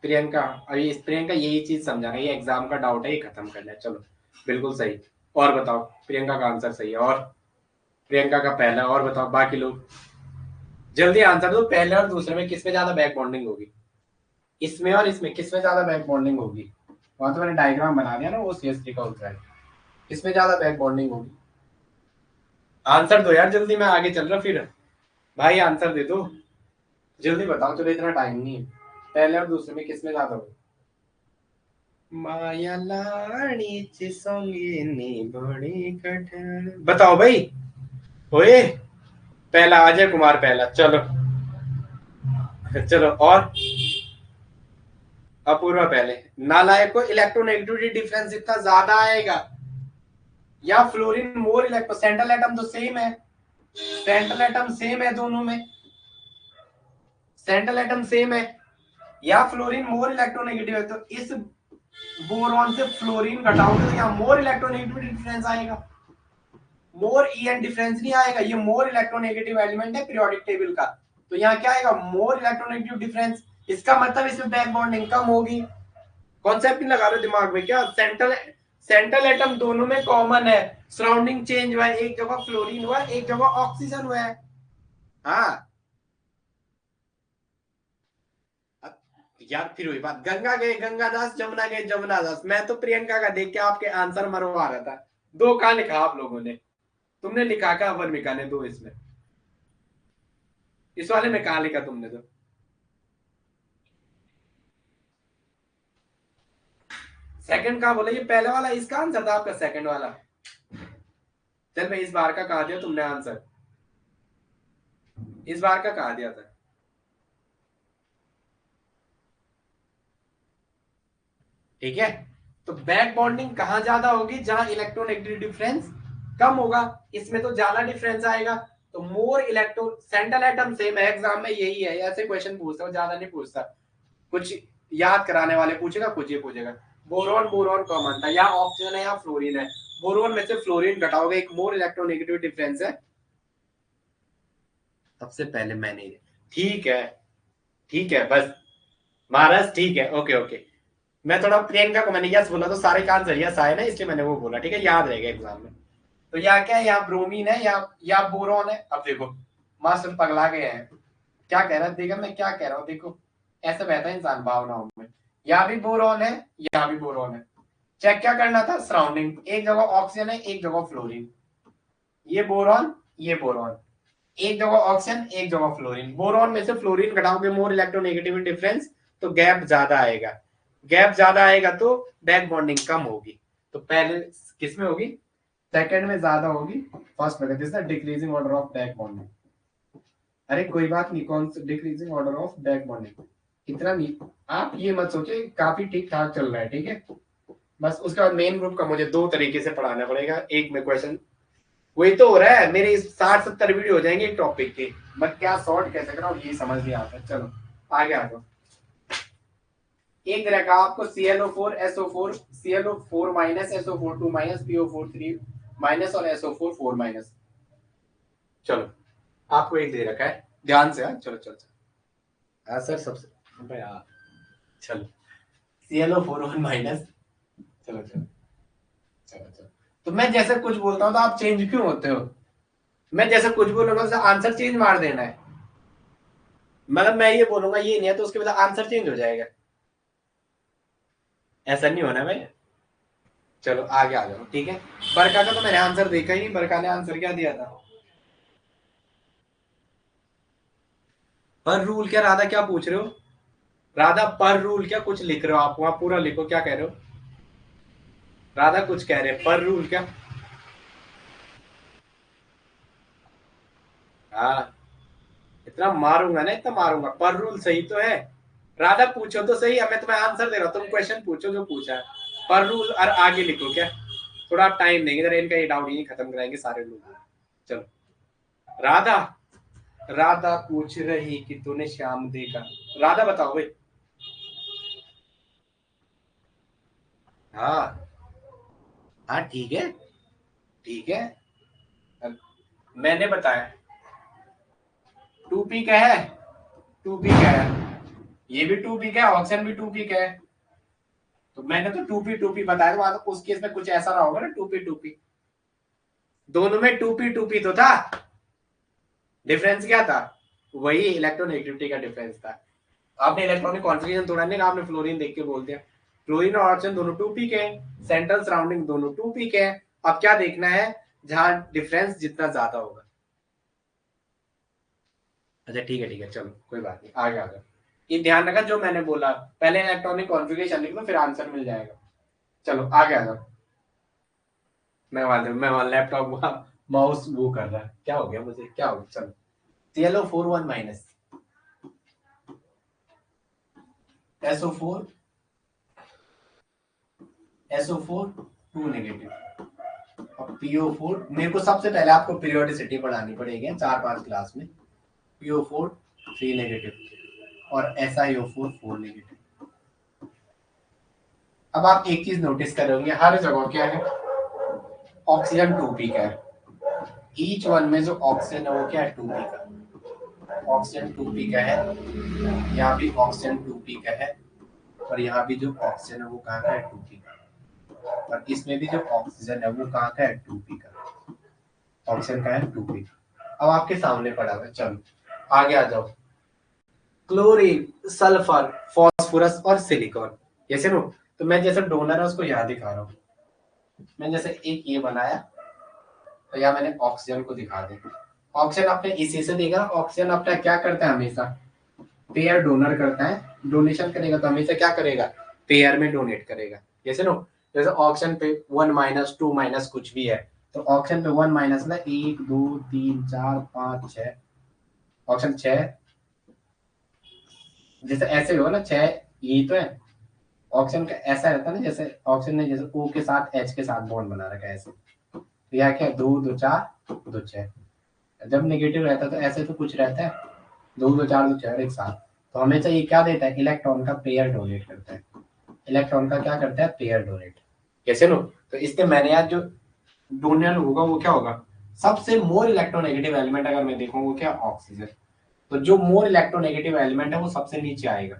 प्रियंका, अभी इस प्रियंका यही चीज समझाना, ये एग्जाम का डाउट है, ये खत्म करना है। चलो बिल्कुल सही। और बताओ, प्रियंका का आंसर सही है। और प्रियंका का पहला, और बताओ बाकी लोग जल्दी आंसर दो। पहले और दूसरे में किसमें ज्यादा बैक बॉन्डिंग होगी? इसमें और इसमें किसमें ज्यादा बैक बॉन्डिंग होगी? वहां तो मैंने डायग्राम बना दिया ना, वो CH3 का उत्तर है। किसमें ज्यादा बैक बॉन्डिंग होगी? आंसर दो यार जल्दी, मैं आगे चल रहा फिर। भाई आंसर दे दो जल्दी बताओ, चलो इतना टाइम नहीं है। पहले और दूसरे में किसमें ज्यादा होगी? माया लाड़ीची सोंगेनी बड़ी कठिन। बताओ भाई। ओए पहला अजय कुमार पहला। चलो चलो और अपूर्वा पहले। नालायक को इलेक्ट्रोनेगेटिविटी डिफरेंस इतना ज्यादा आएगा या फ्लोरीन मोर इलेक्ट्रो, सेंट्रल एटम तो सेम है। सेंट्रल एटम सेम है दोनों में, सेंट्रल एटम सेम है। या फ्लोरीन मोर इलेक्ट्रोनेगेटिव है, तो इस बोरॉन से फ्लोरीन घटाओगे तो यहाँ मोर इलेक्ट्रोनेगेटिविटी डिफरेंस आएगा। मोर EN डिफरेंस नहीं आएगा, ये मोर इलेक्ट्रोनेगेटिव एलिमेंट है पीरियोडिक टेबल का। तो यहाँ क्या आएगा? More electronegative difference. इसका मतलब इसमें बैक बॉन्डिंग कम होगी। कॉन्सेप्ट नहीं लगा रहे दिमाग में क्या? सेंट्रल एटम दोनों में कॉमन है। सराउंडिंग चेंज हुआ है, एक जगह फ्लोरीन हुआ है, एक जगह ऑक्सीजन हुआ है। हाँ यार फिर वही बात, गंगा गए गंगादास, जमुना गए जमुनादास। मैं तो प्रियंका का देख के आपके आंसर मरवा रहा था। दो कहा लिखा आप लोगों ने? तुमने लिखा का वर्मिका ने दो इसमें, इस वाले में कहा लिखा तुमने? तो सेकंड कहा बोला? ये पहले वाला इसका आंसर था आपका, सेकंड वाला। चल मैं इस बार का कहा दिया तुमने आंसर, इस बार का कहा दिया था। ठीक है। तो बैक बॉन्डिंग कहाँ ज्यादा होगी, जहां इलेक्ट्रोनेगेटिव डिफरेंस कम होगा, इसमें तो ज्यादा डिफरेंस आएगा। तो मोर इलेक्ट्रो सेंट्रल एटम सेम है, एग्जाम में यही है, ऐसे क्वेश्चन पूछता हूँ, ज्यादा नहीं पूछता। कुछ याद कराने वाले पूछेगा, कुछ ये पूछेगा। बोरॉन बोरॉन कॉमन था, या ऑक्सीजन है या फ्लोरीन है, बोरॉन में से फ्लोरीन घटाओगे, एक मोर इलेक्ट्रोनेगेटिव डिफरेंस है। सबसे पहले मैंने, ठीक है बस महाराज, ठीक है, ओके ओके। मैं थोड़ा प्रियंका को मैंने यस बोला तो सारे का आंसर यस आया ना, इसलिए मैंने वो बोला, ठीक है, याद रहेगा एग्जाम में। तो या क्या है, या ब्रोमीन है या बोरॉन है। अब देखो मास्टर पगला गए हैं, क्या कह रहा है, देखा मैं क्या कह रहा हूँ, देखो ऐसे बहता है इंसान भावनाओं में। या भी बोरॉन है, या भी बोरॉन है। चेक क्या करना था, सराउंडिंग, एक जगह ऑक्सीजन है, एक जगह फ्लोरीन। ये बोरॉन, ये बोरॉन, एक जगह ऑक्सीजन, एक जगह फ्लोरीन। बोरॉन में से फ्लोरीन घटाओगे, मोर इलेक्ट्रोनेगेटिव डिफरेंस, तो गैप ज्यादा आएगा। गैप ज्यादा आएगा तो बैक बॉन्डिंग कम होगी। तो पहले किस में होगी, सेकंड में ज्यादा होगी, फर्स्ट में this is decreasing order of back bonding. अरे कोई बात नहीं, कौन सा decreasing order of back bonding, इतना नहीं, आप ये मत सोचे, काफी ठीक ठाक चल रहा है, ठीक है। बस उसके बाद मेन ग्रुप का मुझे दो तरीके से पढ़ाना पड़ेगा, एक में क्वेश्चन, वही तो हो रहा है, मेरे 60-70 वीडियो हो जाएंगे एक टॉपिक के, मैं क्या शॉर्ट कैसे कराऊं ये समझ नहीं आता। चलो आगे आ जाओ। एक रखा आपको ClO4 SO4, ClO4 minus, SO4 2 minus, PO4 3 minus और SO4 4 माइनस। चलो आपको एक दे रखा है, ध्यान से, चलो चलो चलो, हाँ सर सबसे यार, चलो ClO4 1 माइनस, चलो चलो चलो चलो। तो मैं जैसे कुछ बोलता हूँ तो आप चेंज क्यों होते हो, मैं जैसे कुछ बोलूंगा तो आंसर चेंज मार देना है, मतलब मैं ये बोलूंगा ये नहीं है तो उसके बाद आंसर चेंज हो जाएगा, ऐसा नहीं होना भाई। चलो आगे आ जाओ, ठीक है। बरका का तो मैंने आंसर देखा ही नहीं, बरका ने आंसर क्या दिया था, पर रूल क्या, राधा क्या पूछ रहे हो, राधा पर रूल क्या कुछ लिख रहे हो आप, वहां पूरा लिखो क्या कह रहे हो, राधा कुछ कह रहे हैं, पर रूल क्या, हाँ इतना मारूंगा ना, इतना मारूंगा, पर रूल सही तो है, राधा पूछो तो सही, अब मैं तुम्हें आंसर दे रहा हूँ, तुम क्वेश्चन पूछो जो पूछा है, पर रूल और आगे लिखो क्या, थोड़ा टाइम देंगे जरा, इनका ये डाउट यही खत्म कराएंगे सारे लोग। चलो राधा, राधा पूछ रही कि तूने श्याम देखा, राधा बताओ भाई। हाँ हाँ ठीक है, ठीक है, मैंने बताया 2p का है, 2p का है, ये भी 2p का है, ऑप्शन भी 2p का है, तो मैंने तो 2p बताया, तो उस केस में कुछ ऐसा रहा होगा ना, 2p दोनों में 2p तो था, डिफरेंस क्या था, वही इलेक्ट्रोनेगेटिविटी का डिफरेंस था। आपने इलेक्ट्रॉनिक कॉन्फ़िगरेशन तोड़ा नहीं, आपने फ्लोरीन देख के बोल दिया, फ्लोरीन और ऑक्सीजन दोनों 2p के हैं, सेंट्रल सराउंडिंग दोनों 2p के हैं। अब क्या देखना है, जहां डिफरेंस जितना ज्यादा होगा। अच्छा ठीक है चलो कोई बात नहीं, आगे आ जाओ। ये ध्यान रखा जो मैंने बोला, पहले इलेक्ट्रॉनिक कॉन्फ़िगरेशन लिख लो, फिर आंसर मिल जाएगा। चलो आगे आ जाओ। मैं वहां लैपटॉप माउस वो कर रहा है, क्या हो गया मुझे, क्या हो गया, चलो ClO4 1 माइनस, SO4 2 नेगेटिव, और PO4, मेरे को सबसे पहले आपको पीरियोडिसिटी पढ़ानी पड़ेगी 4-5 क्लास में। PO4 3 नेगेटिव और SiO4 4 नेगेटिव। अब आप एक चीज नोटिस करोगे, हर जगह क्या है, ऑक्सीजन 2p का है, ईच वन में जो ऑक्सीजन है वो क्या है, 2p का, ऑक्सीजन 2p का है, यहाँ भी ऑक्सीजन 2p का है, और यहाँ भी जो ऑक्सीजन है वो कहाँ का है, 2p का, और इसमें भी जो ऑक्सीजन है वो कहाँ का है, 2p का, ऑक्सीजन का है 2p। अब आपके सामने पड़ा हुआ है, चलो आगे आ जाओ। क्लोरीन, सल्फर, फास्फोरस और सिलिकॉन, जैसे नो, तो मैं जैसे डोनर है उसको यहाँ दिखा रहा हूँ, मैं जैसे एक ये बनाया, तो यहाँ मैंने ऑक्सीजन को दिखा दिया, ऑक्सीजन आपने इसी से देखा, ऑक्सीजन अपना क्या करता है, हमेशा पेयर डोनर करता है, डोनेशन करेगा तो हमेशा क्या करेगा, पेयर में डोनेट करेगा, जैसे नो, जैसे ऑक्सीजन पे 1 माइनस 2 माइनस कुछ भी है, तो ऑक्सीजन पे 1 माइनस ना, 1 2 3 4 5 6, ऑप्शन 6, जैसे ऐसे हो ना 6, यही तो है, ऑक्सीजन का ऐसा रहता है ना, जैसे ऑक्सीजन ने जैसे O के साथ H के साथ बॉन्ड बना रखा है ऐसे, तो यह क्या 2 2 4 2 6। जब नेगेटिव रहता है तो ऐसे तो कुछ रहता है 2 2 4 2 6 एक साथ, तो हमेशा ये क्या देता है, इलेक्ट्रॉन का पेयर डोनेट करता है। इलेक्ट्रॉन का क्या करता है, पेयर डोनेट। कैसे नो, तो इससे मैंने आज जो डोनर होगा वो क्या होगा, सबसे मोर इलेक्ट्रोनेगेटिव एलिमेंट अगर मैं देखूं वो क्या, ऑक्सीजन। तो जो मोर इलेक्ट्रोनेगेटिव एलिमेंट है वो सबसे नीचे आएगा।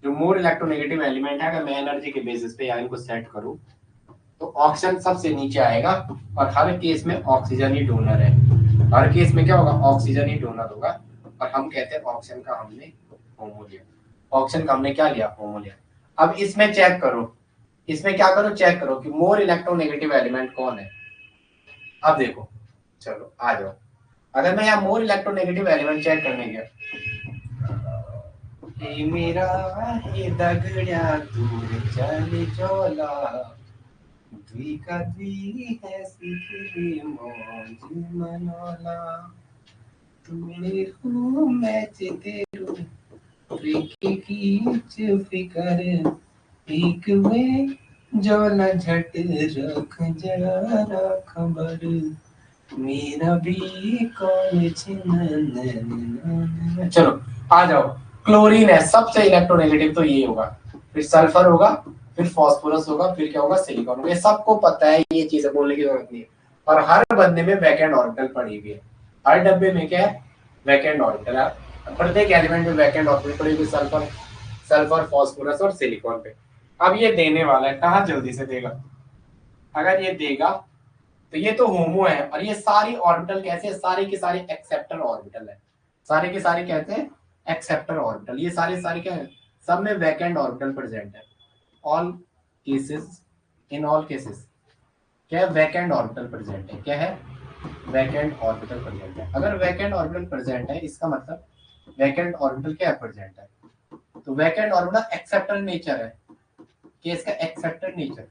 जो मोर इलेक्ट्रोनेगेटिव एलिमेंट है, अगर मैं एनर्जी के बेसिस पे या इनको सेट करूं तो ऑक्सीजन सबसे नीचे आएगा, और हर केस में ऑक्सीजन ही डोनर है। हर केस में क्या होगा, ऑक्सीजन ही डोनर होगा। और हम कहते हैं ऑक्सीजन का हमने होमो लिया, ऑक्सीजन का हमने क्या लिया, होमो लिया। अब इसमें चेक करो, इसमें क्या करो, चेक करो कि मोर इलेक्ट्रोनेगेटिव एलिमेंट कौन है। अब देखो, चलो आ जाओ, अगर मैं यहाँ मोर इलेक्ट्रोनेगेटिव एलिमेंट चेक करने गया, हे मेरा हे दगड्या दूर चल चला, द्वी का द्वी है सीखी मौज मनोला, तू मेरू मैं तेरू प्रीति कीच फिकर, एक वे जोला झट रख जरा खबर, मेरा भी कौन छिन। चलो आ जाओ, क्लोरीन है सबसे इलेक्ट्रोनेगेटिव, तो ये होगा, फिर सल्फर होगा, फिर फास्फोरस होगा, फिर क्या होगा, सिलिकॉन होगा। ये सबको पता है, ये चीजें बोलने की जरूरत नहीं है। और हर बंदे में वैकेंट ऑर्बिटल पड़ी हुई है, हर डब्बे में क्या है, वैकेंट ऑर्बिटल है। प्रत्येक एलिमेंट में वैकेंट ऑर्बिटल पड़ी हुई, सल्फर सल्फर फास्फोरस और सिलिकॉन पे। अब ये देने वाला है, कहाँ जल्दी से देगा, अगर ये देगा तो ये तो होमो है, और ये सारी ऑर्बिटल कैसे, सारी की सारी एक्सेप्टर ऑर्बिटल है, सारे के सारे कहते हैं एक्सेप्टर ऑर्बिटल। ये सारे सारे क्या है, सब में वैकेंट ऑर्बिटल प्रेजेंट है। All cases, in all cases क्या है, वैकेंट ऑर्बिटल प्रेजेंट है। क्या है, वैकेंट ऑर्बिटल प्रेजेंट है। अगर वैकेंट ऑर्बिटल प्रेजेंट है इसका मतलब वैकेंट ऑर्बिटल क्या है, प्रेजेंट है। तो वैकेंट ऑर्बिटल एक्सेप्टर नेचर है, केस का एक्सेप्टर नेचर।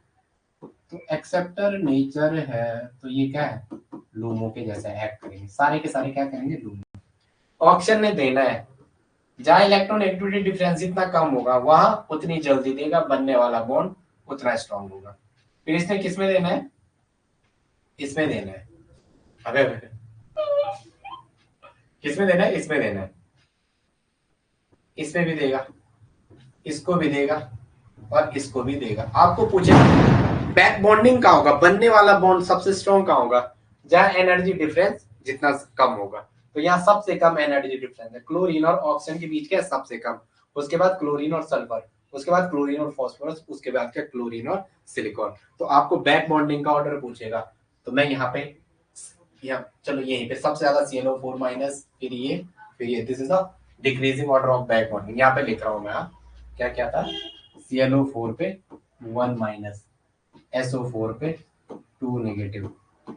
तो एक्सेप्टर नेचर है, तो ये क्या है, लूमो के जैसे एक्ट करेंगे, सारे के सारे क्या करेंगे, लूमो। ऑक्सीजन ने देना है, जहां इलेक्ट्रोनेगेटिविटी डिफरेंस जितना कम होगा वहां उतनी जल्दी देगा, बनने वाला बॉन्ड उतना स्ट्रांग होगा। फिर इसने किसमें देना है, इसमें देना है, अगर किसमें देना है, इसमें देना है, इसमें भी देगा, इसको भी देगा, और इसको भी देगा। आपको पूछेगा बैक बॉन्डिंग कहाँ होगा, बनने वाला बॉन्ड सबसे स्ट्रॉन्ग कहाँ होगा, जहां एनर्जी डिफरेंस जितना कम होगा। तो यहाँ सबसे कम एनर्जी डिफरेंस है, क्लोरीन और ऑक्सीजन के बीच क्या है, सबसे कम। उसके बाद क्लोरीन और सल्फर, उसके बाद क्लोरीन और फास्फोरस, उसके बाद क्या, क्लोरीन और सिलिकॉन। तो आपको बैक बॉन्डिंग का ऑर्डर पूछेगा, तो मैं यहाँ पे चलो यहीं पे सबसे ज्यादा CnO4 माइनस, फिर ये this is the decreasing order of back bonding. यहाँ पे लिख रहा हूँ मैं, क्या क्या था, CnO4 पे 1 माइनस, SO4 पे 2 नेगेटिव,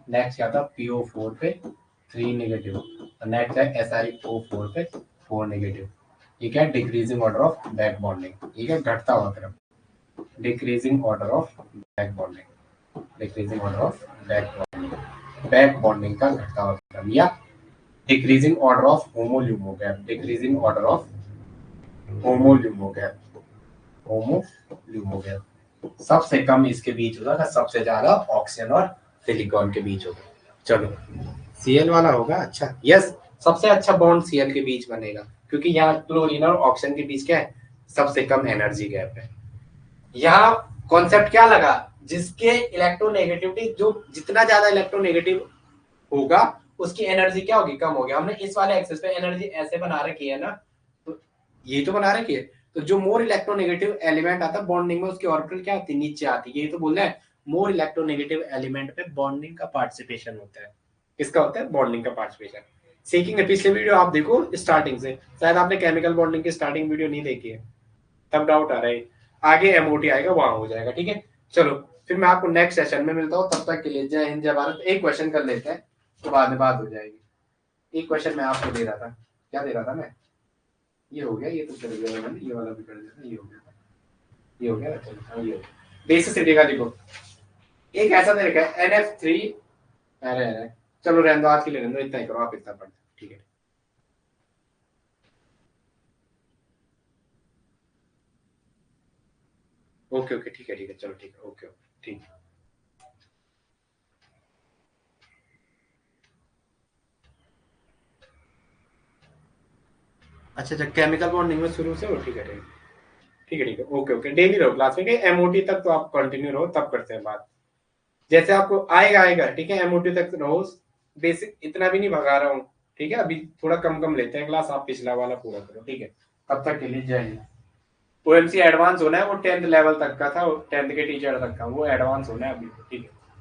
नेक्स्ट क्या था, PO4 पे 3 नेगेटिव, नेक्स्ट है SiO4 पे 4 नेगेटिव। ये क्या है, decreasing order of back bonding. ठीक है, घटता हुआ क्रम, decreasing order of back bonding, decreasing order of back bonding, back bonding का घटता हुआ क्रम, या decreasing order of HOMO LUMO gap, decreasing order of HOMO LUMO gap, HOMO LUMO gap. सबसे कम इसके बीच होगा, सबसे ज्यादा ऑक्सीजन और सिलिकॉन के बीच होगा। चलो Cl वाला होगा, अच्छा यस, सबसे अच्छा बॉन्ड Cl के बीच बनेगा, क्योंकि यहाँ क्लोरीन और ऑक्सीजन के बीच क्या है, सबसे कम एनर्जी गैप है। यहाँ कॉन्सेप्ट क्या लगा, जिसके इलेक्ट्रोनेगेटिविटी, जो जितना ज्यादा इलेक्ट्रोनेगेटिव होगा उसकी एनर्जी क्या होगी, कम होगी। हमने इस वाले एक्सेस पे एनर्जी ऐसे बना रखी है ना, तो ये तो बना रखी है। तो जो मोर इलेक्ट्रोनेगेटिव एलिमेंट आता है बॉन्डिंग में, उसकी ऑर्बिटल क्या आती है, नीचे आती है। ये तो बोल रहा है मोर इलेक्ट्रोनेगेटिव एलिमेंट पे बॉन्डिंग का पार्टिसिपेशन होता है। किसका होता है, बॉन्डिंग का पार्टिसिपेशन। सीखेंगे, पिछले वीडियो आप देखो स्टार्टिंग से, शायद आपने केमिकल बॉन्डिंग की स्टार्टिंग वीडियो नहीं देखी है, तब डाउट आ रहा है। आगे एमओटी आएगा, वहां हो जाएगा। ठीक है, चलो फिर मैं आपको नेक्स्ट सेशन में मिलता हूँ, तब तक के लिए जय हिंद जय भारत। एक क्वेश्चन कर लेते हैं तो बाद में बात हो जाएगी। एक क्वेश्चन मैं आपको दे रहा था, क्या दे रहा था मैं, ये हो गया, ये तो चल गया मैंने, ये वाला भी कर देता, ये हो गया, ये हो गया, चलो ये हो गया। बेसिस का देखो, एक ऐसा दे रखा है NF3, अरे अरे चलो रहने दो, आज के लिए रहने दो, इतना ही करो आप, इतना पढ़, ठीक है। ओके ओके ठीक है चलो ठीक है ओके ओके ठीक है। अच्छा अच्छा केमिकल बॉन्डिंग में शुरू से हो ठीक है ठीक है ठीक है ठीक है ओके ओके डेली रहो क्लास में एमओटी तक तो आप कंटिन्यू रहो तब करते हैं बात। जैसे आपको आएगा आएगा ठीक है एमओटी तक रहो। बेसिक इतना भी नहीं भगा रहा हूँ ठीक है। अभी थोड़ा कम कम लेते हैं क्लास आप पिछला वाला पूरा करो ठीक है। तब तक के लिए जय हिंद। ओएमसी एडवांस होना है वो 10th लेवल तक का था 10th के टीचर तक का वो एडवांस होना है अभी ठीक है।